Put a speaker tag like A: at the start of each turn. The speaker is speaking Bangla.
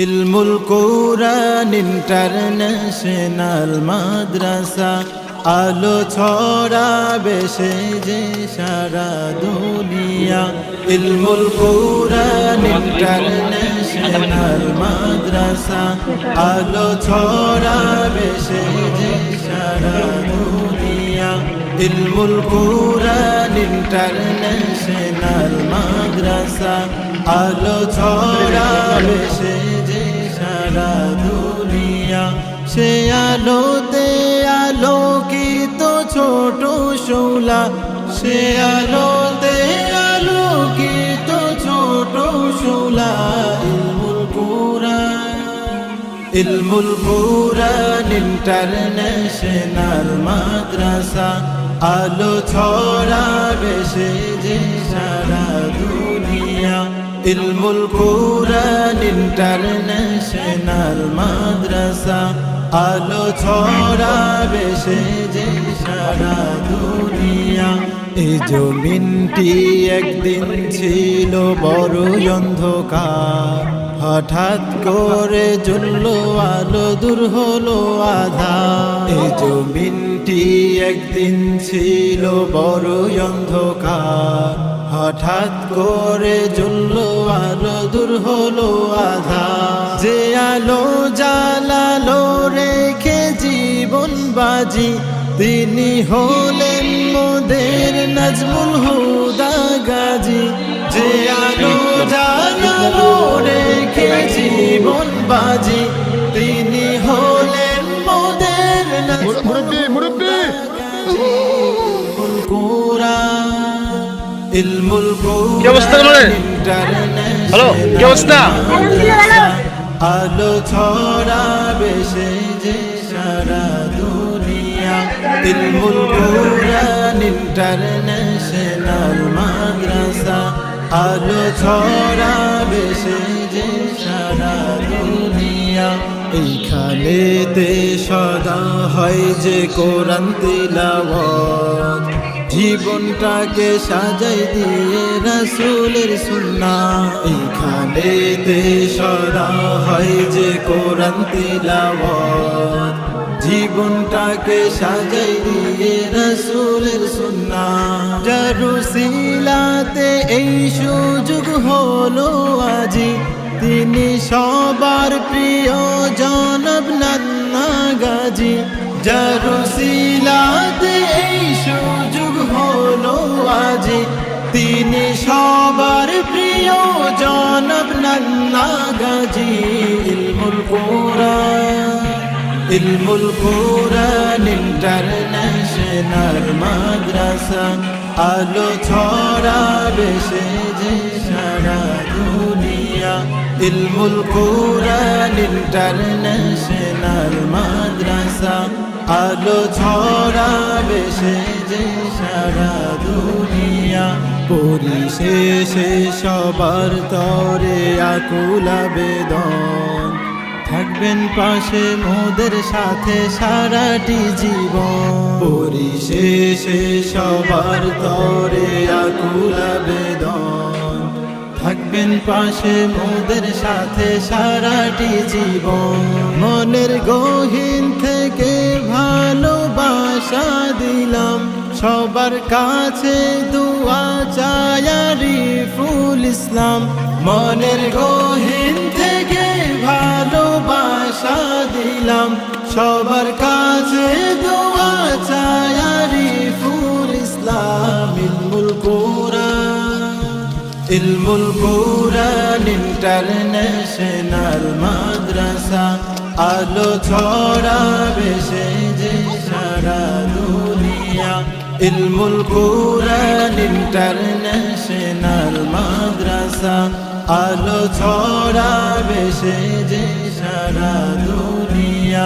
A: ইলমুল কুরআন ইন্টারন্যাশনাল মাদ্রাসা আলো ছড়াবে সে যে সারা দুনিয়া। ইলমুল কুরআন ইন্টারন্যাশনাল মাদ্রাসা আলো ছড়াবে সে যে সারা দুনিয়া। ইলমুল কুরআন ইন্টারন্যাশনাল মাদ্রাসা আলো ছড়াবে সে যে সারা দুনিয়া। সে আলোতে আলোকিত ছোট শোলা, সে আলোতে আলোকিত ছোট শোলা। ইলমুল কুরআন, ইলমুল কুরআন ইন্টারন্যাশনাল মাদ্রাসা আলো ছড়াবে সে যে সারা দুনিয়া। ইলমুল কুরআন ইন্টারন্যাশনাল মাদ্রাসা আলো ছড়াবে সে যে সারা দুনিয়া। এই জমিনটি একদিন ছিল বড় অন্ধকার, হঠাৎ করে জ্বলল আলো, দূর হলো আঁধার। এই জমিনটি একদিন ছিল বড় অন্ধকার, হঠাৎ করে জ্বলল আলো, দূর হলো আঁধার। যে আলো জ্বালালো রেখে জীবন বাজি, তিনি হলেন মোদের নাজমুল হুদা গাজী। যে আলো জ্বালালো রেখে জীবন বাজি, তিনি হলেন মোদের নাজমুল ইলমুল কুরআন।
B: কি অবস্থা বলেন? হ্যালো, কি অবস্থা?
A: আলো ছড়াবে সে যে সারা দুনিয়া। ইলমুল কুরআন ইন্টারন্যাশনাল মাদ্রাসা আলো ছড়াবে সে যে সারা দুনিয়া। এইখানেতে সদা হয় যে কোরআন তিলাওয়াত, জীবনটাকে সাজাই দিয়ে রাসূলের সুন্নাহ। এইখানেতে সদা হয় যে কোরআন তিলাওয়াত, জীবনটাকে সাজাই দিয়ে রাসূলের সুন্নাহ। যার উসিলাতে এই সুযোগ হলো আজি, তিনি সবার প্রিয় জনাব নান্না গাজী। যার উসিলাতে এই সুযোগ হলো আজি, তিনি সবার প্রিয় জনাব নান্না গাজী। ইলমুল কুরআন, ইলমুল কুরআন ইন্টারন্যাশনাল মাদ্রাসা আলো ছড়াবে সে যে সারা দুনিয়া। ইলমুল কুরআন ইন্টারন্যাশনাল মাদ্রাসা আলো ছড়াবে সে যে সারা দুনিয়া। পরিশেষে সবার তরে আকুল আবেদন, থাকবেন পাশে মোদের সাথে সারাটি জীবন। পরিশেষে সবার তরে আকুল আবেদন, থাকবেন পাশে মোদের সাথে সারাটি জীবন। মনের গহীন থেকে ভালোবাসা দিলাম, সবার কাছে দুয়া চাই আরিফুল ইসলাম। মনের গহীন থেকে ভালোবাসা দিলাম, সবার কাছে দুয়া চাই আরিফুল ইসলাম। ইলমুল কুরআন, ইলমুল কুরআন ইন্টারন্যাশনাল মাদ্রাসা আলো ছড়াবে সে যে সারা দুনিয়া। ইলমুল কুরআন ইন্টারন্যাশনাল মাদ্রাসা আলো ছড়াবে সে যে সারা দুনিয়া।